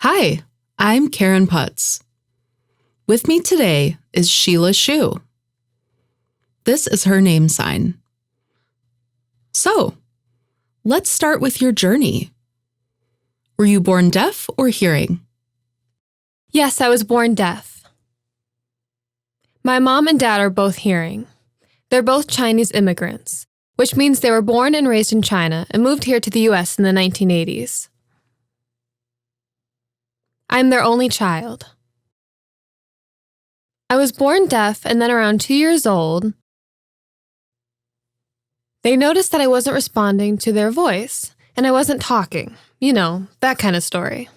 Hi, I'm Karen Putz. With me today is Sheila Xu. This is her name sign. So, let's start with your journey. Were you born deaf or hearing? Yes, I was born deaf. My mom and dad are both hearing. They're both Chinese immigrants, which means they were born and raised in China and moved here to the U.S. in the 1980s. I'm their only child. I was born deaf, and then around 2 years old, they noticed that I wasn't responding to their voice, and I wasn't talking. You know, that kind of story.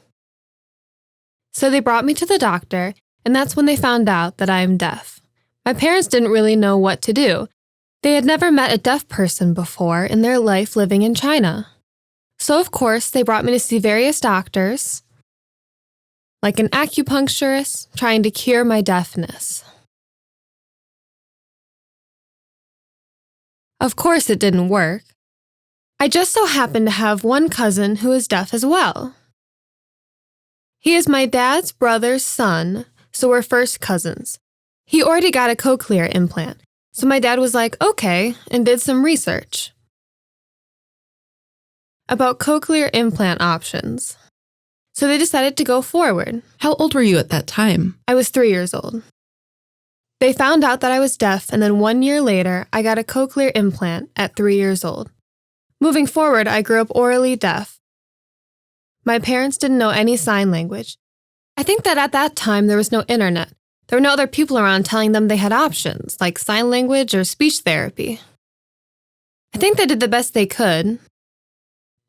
So they brought me to the doctor, and that's when they found out that I am deaf. My parents didn't really know what to do. They had never met a deaf person before in their life living in China. So of course, they brought me to see various doctors, like an acupuncturist, trying to cure my deafness. Of course, it didn't work. I just so happened to have one cousin who is deaf as well. He is my dad's brother's son, so we're first cousins. He already got a cochlear implant, so my dad was like, okay, and did some research about cochlear implant options. So they decided to go forward. How old were you at that time? I was 3 years old. They found out that I was deaf, and then 1 year later, I got a cochlear implant at 3 years old. Moving forward, I grew up orally deaf. My parents didn't know any sign language. I think that at that time, there was no internet. There were no other people around telling them they had options, like sign language or speech therapy. I think they did the best they could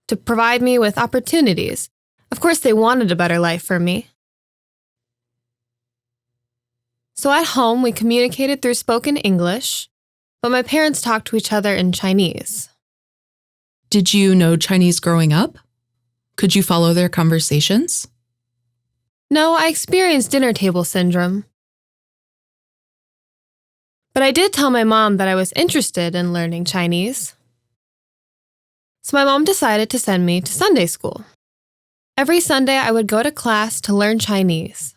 to provide me with opportunities. Of course, they wanted a better life for me. So at home, we communicated through spoken English, but my parents talked to each other in Chinese. Did you know Chinese growing up? Could you follow their conversations? No, I experienced dinner table syndrome. But I did tell my mom that I was interested in learning Chinese. So my mom decided to send me to Sunday school. Every Sunday, I would go to class to learn Chinese.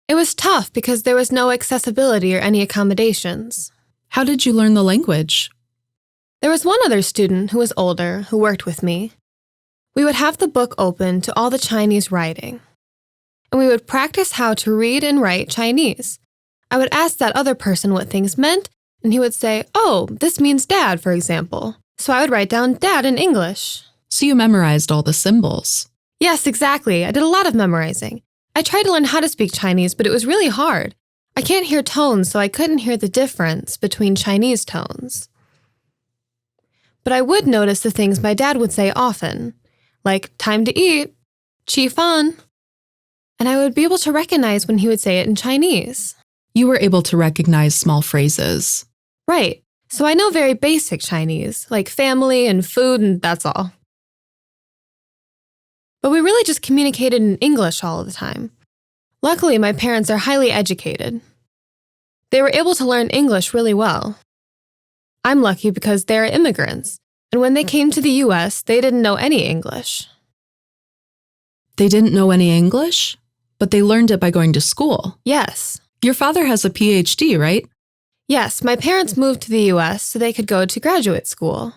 It was tough because there was no accessibility or any accommodations. How did you learn the language? There was one other student who was older who worked with me. We would have the book open to all the Chinese writing, and we would practice how to read and write Chinese. I would ask that other person what things meant, and he would say, oh, this means dad, for example. So I would write down dad in English. So you memorized all the symbols. Yes, exactly. I did a lot of memorizing. I tried to learn how to speak Chinese, but it was really hard. I can't hear tones, so I couldn't hear the difference between Chinese tones. But I would notice the things my dad would say often, like time to eat, qi fan, and I would be able to recognize when he would say it in Chinese. You were able to recognize small phrases. Right. So I know very basic Chinese, like family and food, and that's all. But we really just communicated in English all of the time. Luckily, my parents are highly educated. They were able to learn English really well. I'm lucky because they're immigrants, and when they came to the U.S., they didn't know any English. They didn't know any English, but they learned it by going to school. Yes. Your father has a PhD, right? Yes, my parents moved to the U.S. so they could go to graduate school.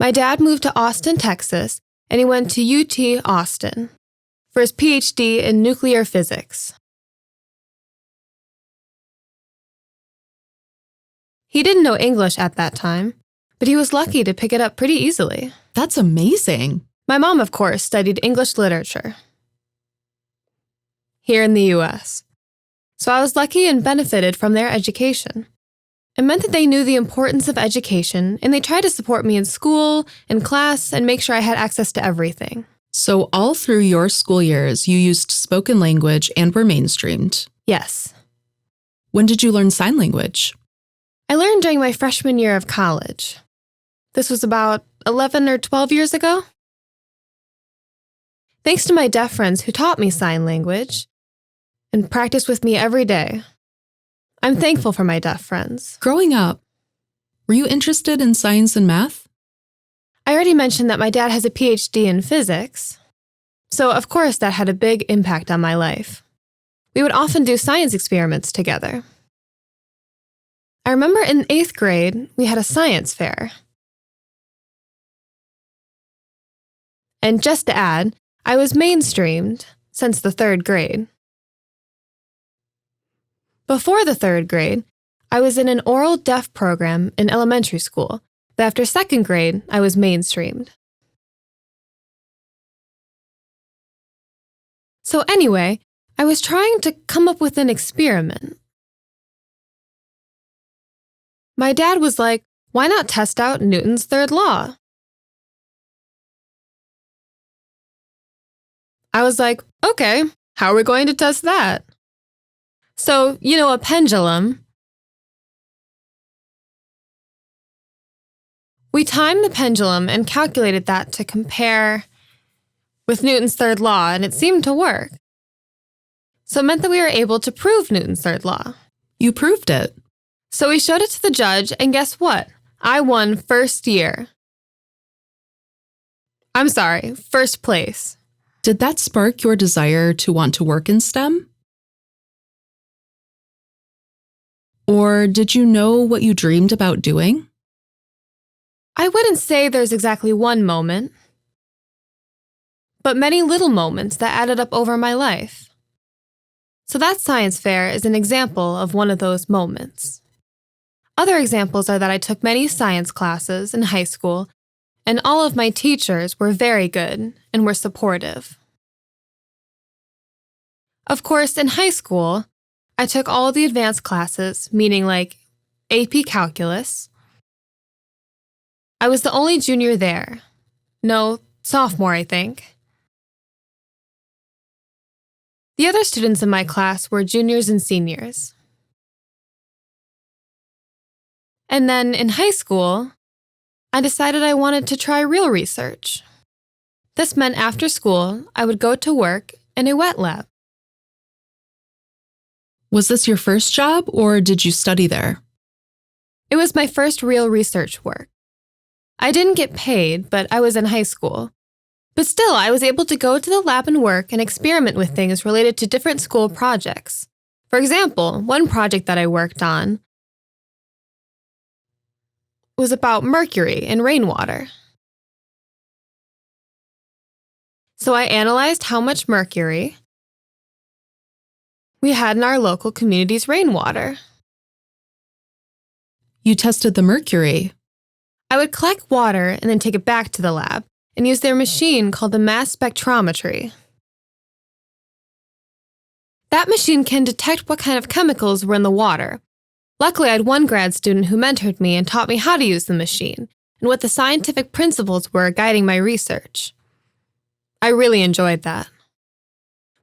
My dad moved to Austin, Texas, and he went to UT Austin for his PhD in nuclear physics. He didn't know English at that time, but he was lucky to pick it up pretty easily. That's amazing. My mom, of course, studied English literature here in the U.S., so I was lucky and benefited from their education. It meant that they knew the importance of education, and they tried to support me in school, in class, and make sure I had access to everything. So all through your school years, you used spoken language and were mainstreamed. Yes. When did you learn sign language? I learned during my freshman year of college. This was about 11 or 12 years ago. Thanks to my deaf friends who taught me sign language and practiced with me every day. I'm thankful for my deaf friends. Growing up, were you interested in science and math? I already mentioned that my dad has a PhD in physics. So, of course, that had a big impact on my life. We would often do science experiments together. I remember in 8th grade, we had a science fair. And just to add, I was mainstreamed since the 3rd grade. Before the 3rd grade, I was in an oral deaf program in elementary school, but after 2nd grade, I was mainstreamed. So anyway, I was trying to come up with an experiment. My dad was like, why not test out Newton's third law? I was like, okay, how are we going to test that? So, a pendulum. We timed the pendulum and calculated that to compare with Newton's third law, and it seemed to work. So it meant that we were able to prove Newton's third law. You proved it. So we showed it to the judge, and guess what? I won first place. Did that spark your desire to want to work in STEM? Or did you know what you dreamed about doing? I wouldn't say there's exactly one moment, but many little moments that added up over my life. So that science fair is an example of one of those moments. Other examples are that I took many science classes in high school, and all of my teachers were very good and were supportive. Of course, in high school, I took all the advanced classes, meaning like AP Calculus. I was the only junior there. No, sophomore, I think. The other students in my class were juniors and seniors. And then in high school, I decided I wanted to try real research. This meant after school, I would go to work in a wet lab. Was this your first job, or did you study there? It was my first real research work. I didn't get paid, but I was in high school. But still, I was able to go to the lab and work and experiment with things related to different school projects. For example, one project that I worked on was about mercury in rainwater. So I analyzed how much mercury we had in our local community's rainwater. You tested the mercury. I would collect water and then take it back to the lab and use their machine called the mass spectrometry. That machine can detect what kind of chemicals were in the water. Luckily, I had one grad student who mentored me and taught me how to use the machine and what the scientific principles were guiding my research. I really enjoyed that.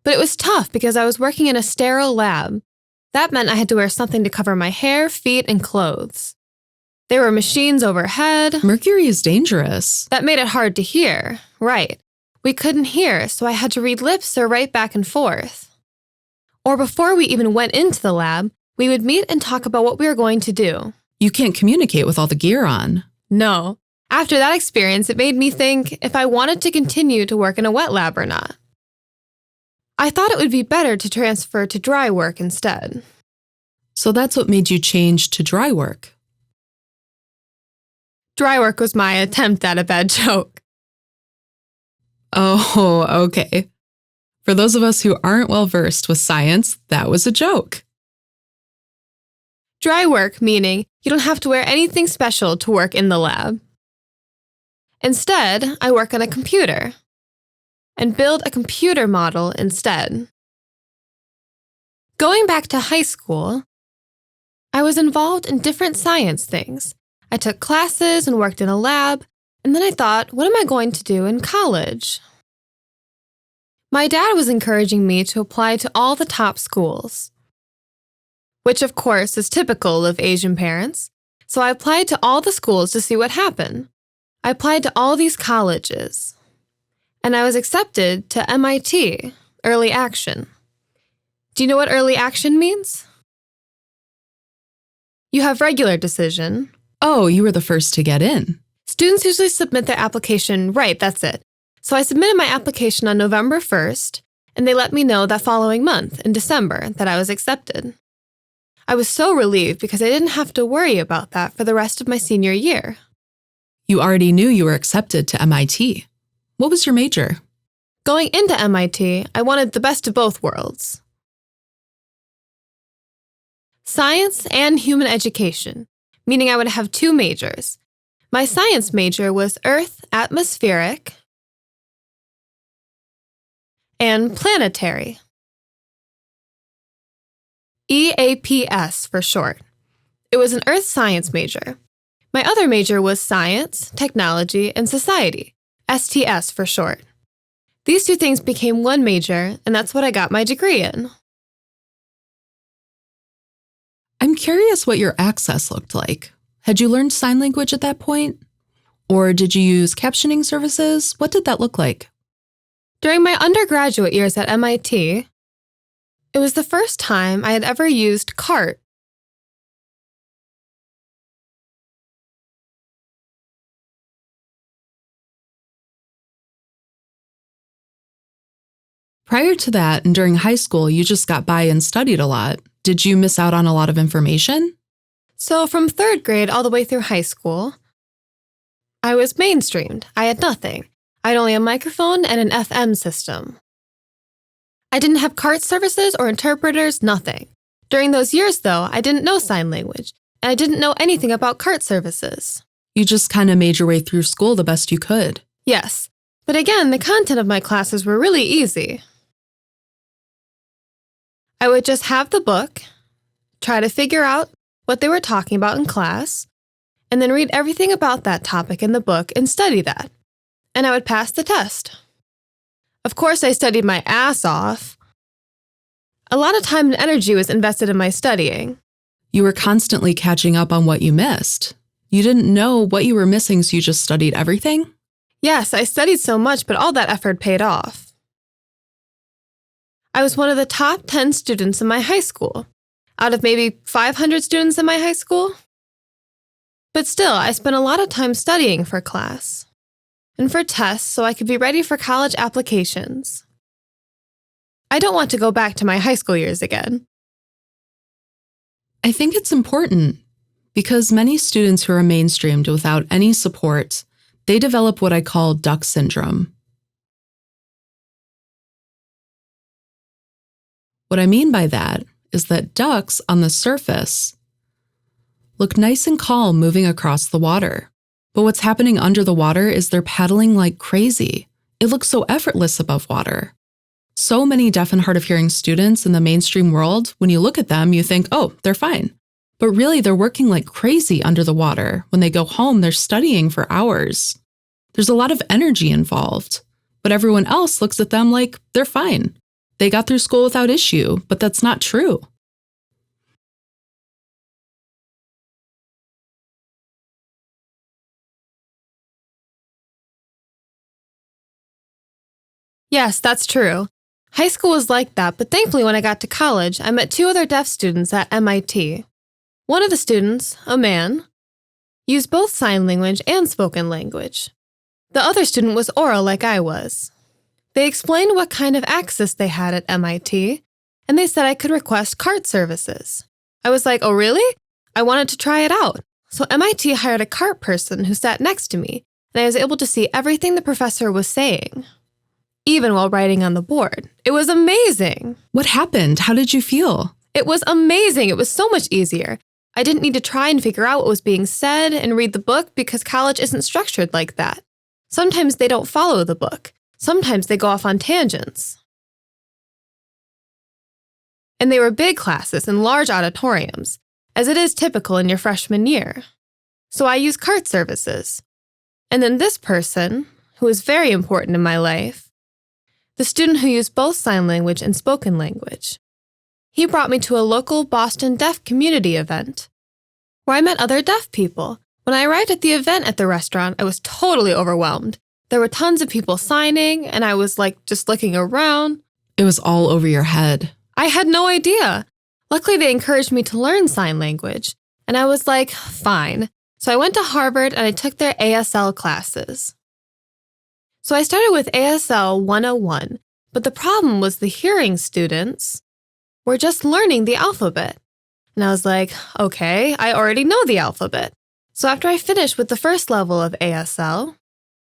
But it was tough because I was working in a sterile lab. That meant I had to wear something to cover my hair, feet, and clothes. There were machines overhead. Mercury is dangerous. That made it hard to hear. Right. We couldn't hear, so I had to read lips or write back and forth. Or before we even went into the lab, we would meet and talk about what we were going to do. You can't communicate with all the gear on. No. After that experience, it made me think if I wanted to continue to work in a wet lab or not. I thought it would be better to transfer to dry work instead. So that's what made you change to dry work. Dry work was my attempt at a bad joke. Oh, okay. For those of us who aren't well versed with science, that was a joke. Dry work meaning you don't have to wear anything special to work in the lab. Instead, I work on a computer and build a computer model instead. Going back to high school, I was involved in different science things. I took classes and worked in a lab, and then I thought, what am I going to do in college? My dad was encouraging me to apply to all the top schools, which of course is typical of Asian parents. So I applied to all the schools to see what happened. I applied to all these colleges, and I was accepted to MIT, Early Action. Do you know what early action means? You have regular decision. Oh, you were the first to get in. Students usually submit their application right, that's it. So I submitted my application on November 1st, and they let me know that following month, in December, that I was accepted. I was so relieved because I didn't have to worry about that for the rest of my senior year. You already knew you were accepted to MIT. What was your major? Going into MIT, I wanted the best of both worlds. Science and human education, meaning I would have 2 majors. My science major was Earth Atmospheric and Planetary. EAPS for short. It was an Earth Science major. My other major was Science, Technology, and Society, STS for short. These 2 things became one major, and that's what I got my degree in. I'm curious what your access looked like. Had you learned sign language at that point? Or did you use captioning services? What did that look like? During my undergraduate years at MIT, it was the first time I had ever used CART. Prior to that, and during high school, you just got by and studied a lot. Did you miss out on a lot of information? So from 3rd grade all the way through high school, I was mainstreamed. I had nothing. I had only a microphone and an FM system. I didn't have CART services or interpreters, nothing. During those years, though, I didn't know sign language, and I didn't know anything about CART services. You just kind of made your way through school the best you could. Yes, but again, the content of my classes were really easy. I would just have the book, try to figure out what they were talking about in class, and then read everything about that topic in the book and study that. And I would pass the test. Of course, I studied my ass off. A lot of time and energy was invested in my studying. You were constantly catching up on what you missed. You didn't know what you were missing, so you just studied everything? Yes, I studied so much, but all that effort paid off. I was one of the top 10 students in my high school, out of maybe 500 students in my high school. But still, I spent a lot of time studying for class and for tests so I could be ready for college applications. I don't want to go back to my high school years again. I think it's important because many students who are mainstreamed without any support, they develop what I call duck syndrome. What I mean by that is that ducks on the surface look nice and calm moving across the water. But what's happening under the water is they're paddling like crazy. It looks so effortless above water. So many deaf and hard of hearing students in the mainstream world, when you look at them, you think, oh, they're fine. But really, they're working like crazy under the water. When they go home, they're studying for hours. There's a lot of energy involved. But everyone else looks at them like they're fine. They got through school without issue, but that's not true. Yes, that's true. High school was like that, but thankfully when I got to college, I met 2 other deaf students at MIT. One of the students, a man, used both sign language and spoken language. The other student was oral like I was. They explained what kind of access they had at MIT, and they said I could request CART services. I was like, oh really? I wanted to try it out. So MIT hired a CART person who sat next to me, and I was able to see everything the professor was saying, even while writing on the board. It was amazing. What happened? How did you feel? It was amazing. It was so much easier. I didn't need to try and figure out what was being said and read the book because college isn't structured like that. Sometimes they don't follow the book. Sometimes they go off on tangents. And they were big classes in large auditoriums, as it is typical in your freshman year. So I used CART services. And then this person, who is very important in my life, the student who used both sign language and spoken language, he brought me to a local Boston deaf community event, where I met other deaf people. When I arrived at the event at the restaurant, I was totally overwhelmed. There were tons of people signing, and I was just looking around. It was all over your head. I had no idea. Luckily, they encouraged me to learn sign language, and I was like, fine. So I went to Harvard and I took their ASL classes. So I started with ASL 101, but the problem was the hearing students were just learning the alphabet. And I was like, okay, I already know the alphabet. So after I finished with the first level of ASL,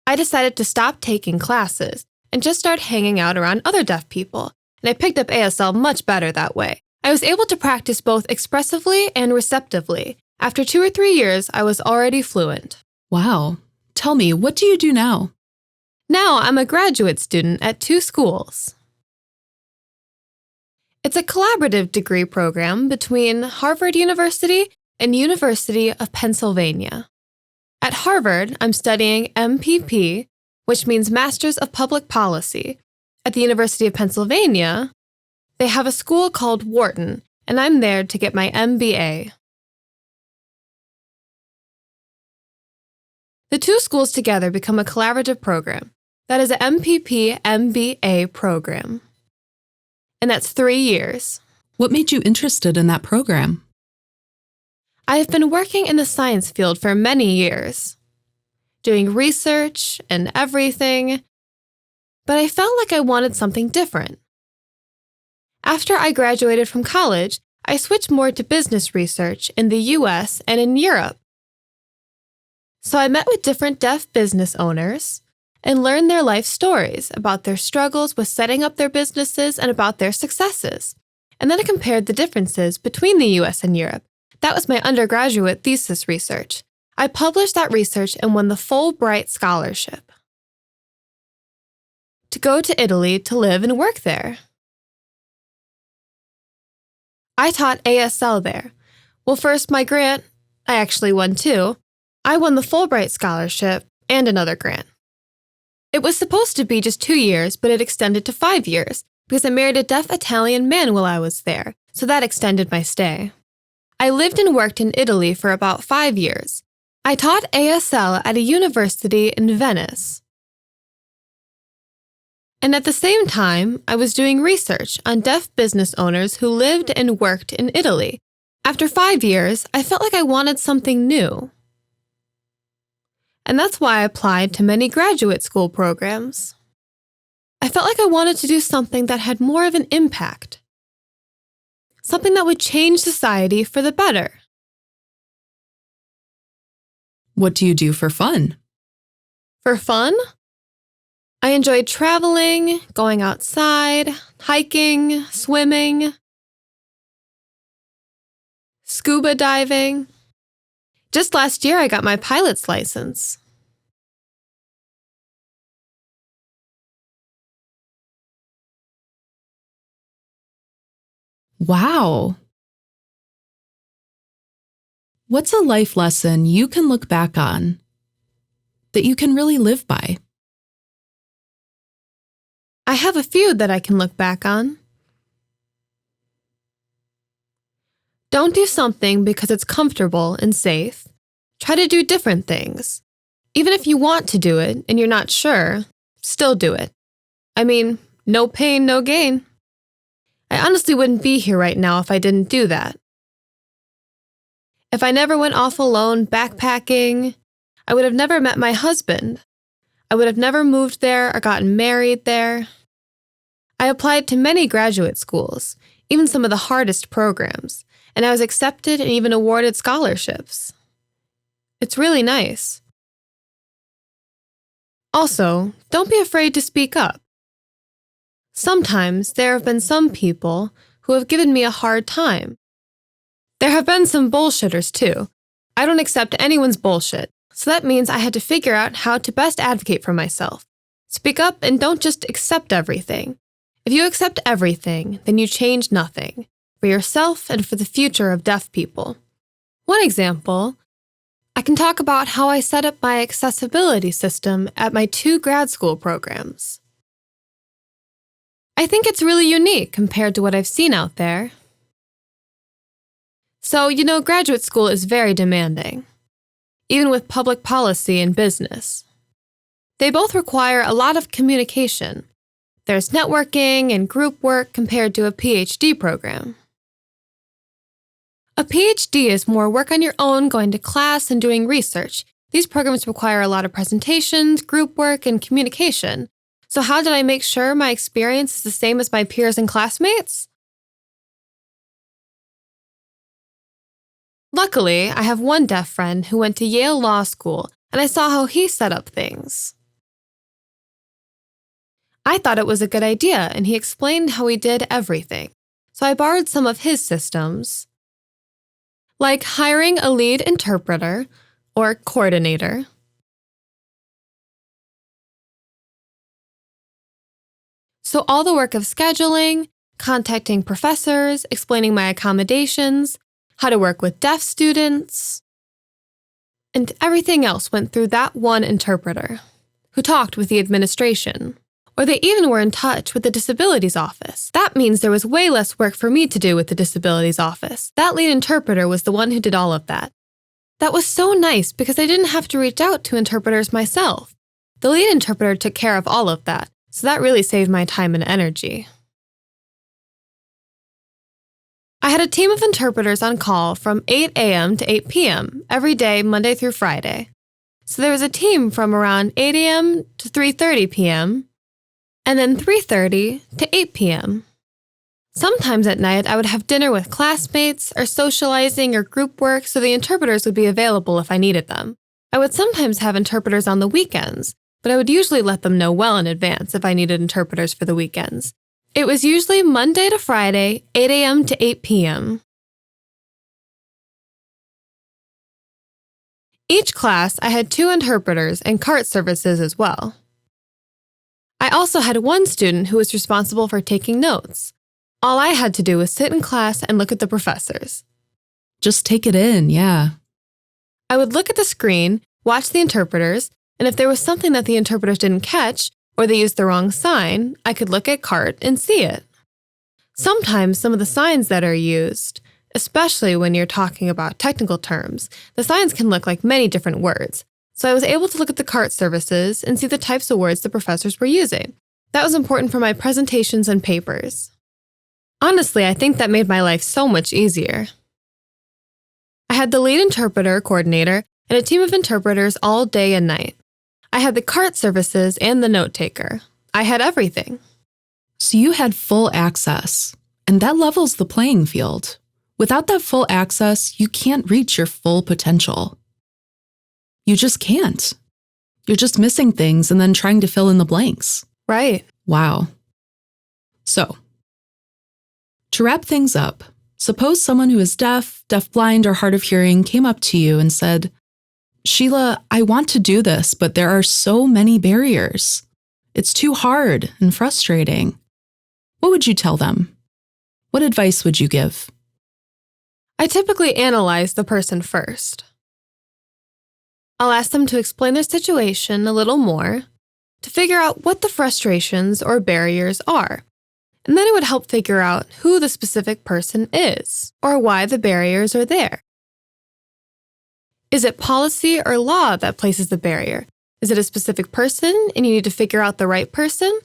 I decided to stop taking classes and just start hanging out around other deaf people. And I picked up ASL much better that way. I was able to practice both expressively and receptively. After 2 or 3 years, I was already fluent. Wow. Tell me, what do you do now? Now I'm a graduate student at 2 schools. It's a collaborative degree program between Harvard University and University of Pennsylvania. At Harvard, I'm studying MPP, which means Masters of Public Policy. At the University of Pennsylvania, they have a school called Wharton, and I'm there to get my MBA. The 2 schools together become a collaborative program. That is an MPP MBA program. And that's 3 years. What made you interested in that program? I have been working in the science field for many years, doing research and everything, but I felt like I wanted something different. After I graduated from college, I switched more to business research in the US and in Europe. So I met with different deaf business owners and learned their life stories about their struggles with setting up their businesses and about their successes. And then I compared the differences between the US and Europe. That was my undergraduate thesis research. I published that research and won the Fulbright Scholarship to go to Italy to live and work there. I taught ASL there. Well, first, my grant, I actually won 2. I won the Fulbright Scholarship and another grant. It was supposed to be just 2 years, but it extended to 5 years because I married a deaf Italian man while I was there, so that extended my stay. I lived and worked in Italy for about 5 years. I taught ASL at a university in Venice. And at the same time, I was doing research on deaf business owners who lived and worked in Italy. After 5 years, I felt like I wanted something new. And that's why I applied to many graduate school programs. I felt like I wanted to do something that had more of an impact. Something that would change society for the better. What do you do for fun? For fun? I enjoyed traveling, going outside, hiking, swimming, scuba diving. Just last year, I got my pilot's license. Wow. What's a life lesson you can look back on that you can really live by? I have a few that I can look back on. Don't do something because it's comfortable and safe. Try to do different things. Even if you want to do it and you're not sure, still do it. I mean, no pain, no gain. I honestly wouldn't be here right now if I didn't do that. If I never went off alone backpacking, I would have never met my husband. I would have never moved there or gotten married there. I applied to many graduate schools, even some of the hardest programs, and I was accepted and even awarded scholarships. It's really nice. Also, don't be afraid to speak up. Sometimes there have been some people who have given me a hard time. There have been some bullshitters too. I don't accept anyone's bullshit, so that means I had to figure out how to best advocate for myself. Speak up and don't just accept everything. If you accept everything, then you change nothing, for yourself and for the future of deaf people. One example, I can talk about how I set up my accessibility system at my 2 grad school programs. I think it's really unique compared to what I've seen out there. So, graduate school is very demanding, even with public policy and business. They both require a lot of communication. There's networking and group work compared to a PhD program. A PhD is more work on your own, going to class and doing research. These programs require a lot of presentations, group work, and communication. So how did I make sure my experience is the same as my peers and classmates? Luckily, I have one deaf friend who went to Yale Law School, and I saw how he set up things. I thought it was a good idea, and he explained how he did everything. So I borrowed some of his systems, like hiring a lead interpreter or coordinator, so all the work of scheduling, contacting professors, explaining my accommodations, how to work with deaf students, and everything else went through that one interpreter, who talked with the administration. Or they even were in touch with the disabilities office. That means there was way less work for me to do with the disabilities office. That lead interpreter was the one who did all of that. That was so nice because I didn't have to reach out to interpreters myself. The lead interpreter took care of all of that, so that really saved my time and energy. I had a team of interpreters on call from 8 a.m. to 8 p.m. every day, Monday through Friday. So there was a team from around 8 a.m. to 3:30 p.m., and then 3:30 to 8 p.m. Sometimes at night, I would have dinner with classmates or socializing or group work so the interpreters would be available if I needed them. I would sometimes have interpreters on the weekends, but I would usually let them know well in advance if I needed interpreters for the weekends. It was usually Monday to Friday, 8 a.m. to 8 p.m. Each class, I had 2 interpreters and cart services as well. I also had one student who was responsible for taking notes. All I had to do was sit in class and look at the professors. Just take it in, yeah. I would look at the screen, watch the interpreters, and if there was something that the interpreters didn't catch or they used the wrong sign, I could look at CART and see it. Sometimes some of the signs that are used, especially when you're talking about technical terms, the signs can look like many different words. So I was able to look at the CART services and see the types of words the professors were using. That was important for my presentations and papers. Honestly, I think that made my life so much easier. I had the lead interpreter, coordinator, and a team of interpreters all day and night. I had the CART services and the note taker. I had everything. So you had full access, and that levels the playing field. Without that full access, you can't reach your full potential. You just can't. You're just missing things and then trying to fill in the blanks. Right. Wow. So, to wrap things up, suppose someone who is deaf, deafblind, or hard of hearing came up to you and said, "Sheila, I want to do this, but there are so many barriers. It's too hard and frustrating." What would you tell them? What advice would you give? I typically analyze the person first. I'll ask them to explain their situation a little more, to figure out what the frustrations or barriers are. And then it would help figure out who the specific person is, or why the barriers are there. Is it policy or law that places the barrier? Is it a specific person and you need to figure out the right person?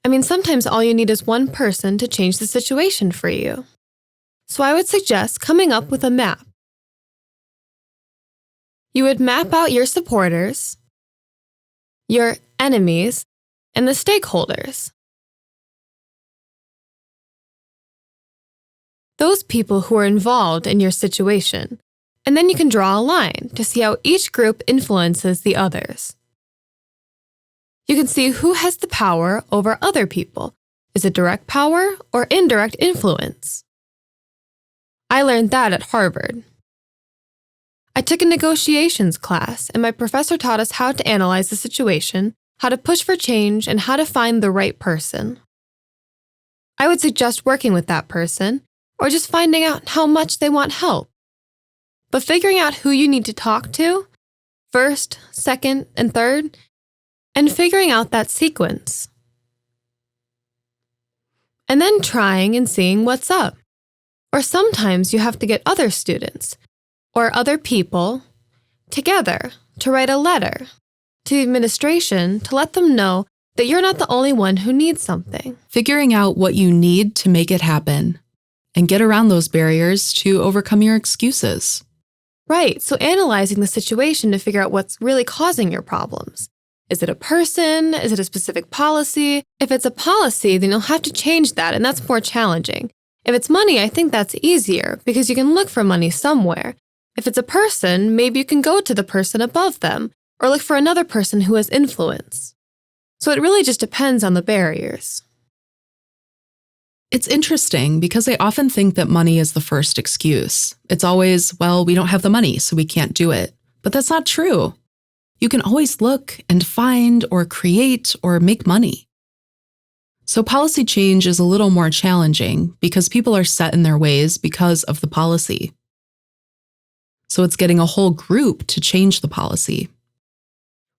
I mean, sometimes all you need is one person to change the situation for you. So I would suggest coming up with a map. You would map out your supporters, your enemies, and the stakeholders. Those people who are involved in your situation. And then you can draw a line to see how each group influences the others. You can see who has the power over other people. Is it direct power or indirect influence? I learned that at Harvard. I took a negotiations class, and my professor taught us how to analyze the situation, how to push for change, and how to find the right person. I would suggest working with that person, or just finding out how much they want help. But figuring out who you need to talk to, first, second, and third, and figuring out that sequence. And then trying and seeing what's up. Or sometimes you have to get other students or other people together to write a letter to the administration to let them know that you're not the only one who needs something. Figuring out what you need to make it happen and get around those barriers to overcome your excuses. Right, so analyzing the situation to figure out what's really causing your problems. Is it a person? Is it a specific policy? If it's a policy, then you'll have to change that, and that's more challenging. If it's money, I think that's easier, because you can look for money somewhere. If it's a person, maybe you can go to the person above them, or look for another person who has influence. So it really just depends on the barriers. It's interesting because I often think that money is the first excuse. It's always, well, we don't have the money, so we can't do it. But that's not true. You can always look and find or create or make money. So policy change is a little more challenging because people are set in their ways because of the policy. So it's getting a whole group to change the policy.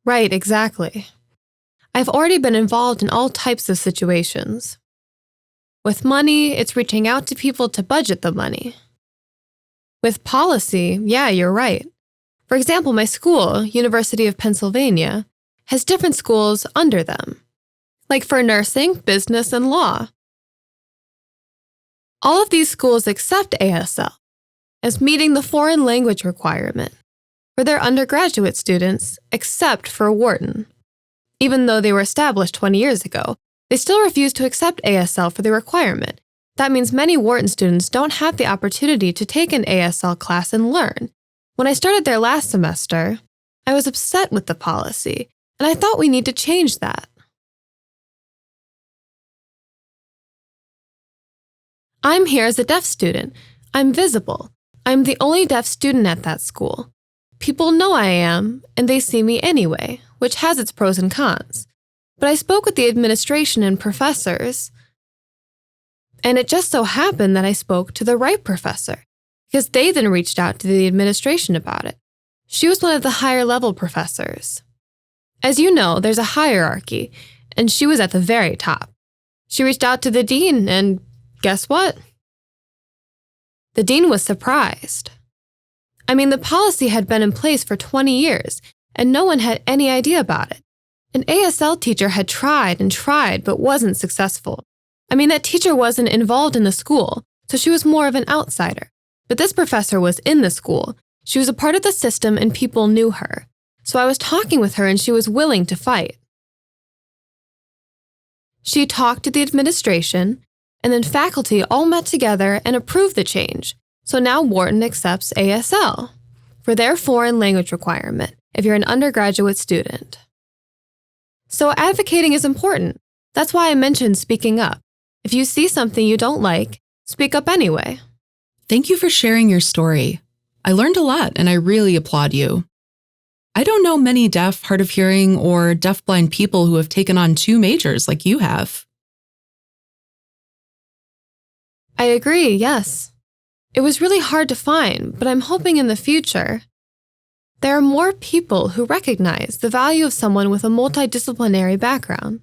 Right, exactly. I've already been involved in all types of situations. With money, it's reaching out to people to budget the money. With policy, yeah, you're right. For example, my school, University of Pennsylvania, has different schools under them, like for nursing, business, and law. All of these schools accept ASL as meeting the foreign language requirement for their undergraduate students, except for Wharton. Even though they were established 20 years ago, they still refuse to accept ASL for the requirement. That means many Wharton students don't have the opportunity to take an ASL class and learn. When I started there last semester, I was upset with the policy, and I thought we need to change that. I'm here as a deaf student. I'm visible. I'm the only deaf student at that school. People know I am, and they see me anyway, which has its pros and cons. But I spoke with the administration and professors, and it just so happened that I spoke to the right professor, because they then reached out to the administration about it. She was one of the higher level professors. As you know, there's a hierarchy, and she was at the very top. She reached out to the dean, and guess what? The dean was surprised. I mean, the policy had been in place for 20 years, and no one had any idea about it. An ASL teacher had tried and tried, but wasn't successful. I mean, that teacher wasn't involved in the school, so she was more of an outsider. But this professor was in the school. She was a part of the system, and people knew her. So I was talking with her, and she was willing to fight. She talked to the administration, and then faculty all met together and approved the change. So now Wharton accepts ASL for their foreign language requirement if you're an undergraduate student. So advocating is important. That's why I mentioned speaking up. If you see something you don't like, speak up anyway. Thank you for sharing your story. I learned a lot, and I really applaud you. I don't know many deaf, hard of hearing, or deafblind people who have taken on 2 majors like you have. I agree, yes. It was really hard to find, but I'm hoping in the future there are more people who recognize the value of someone with a multidisciplinary background.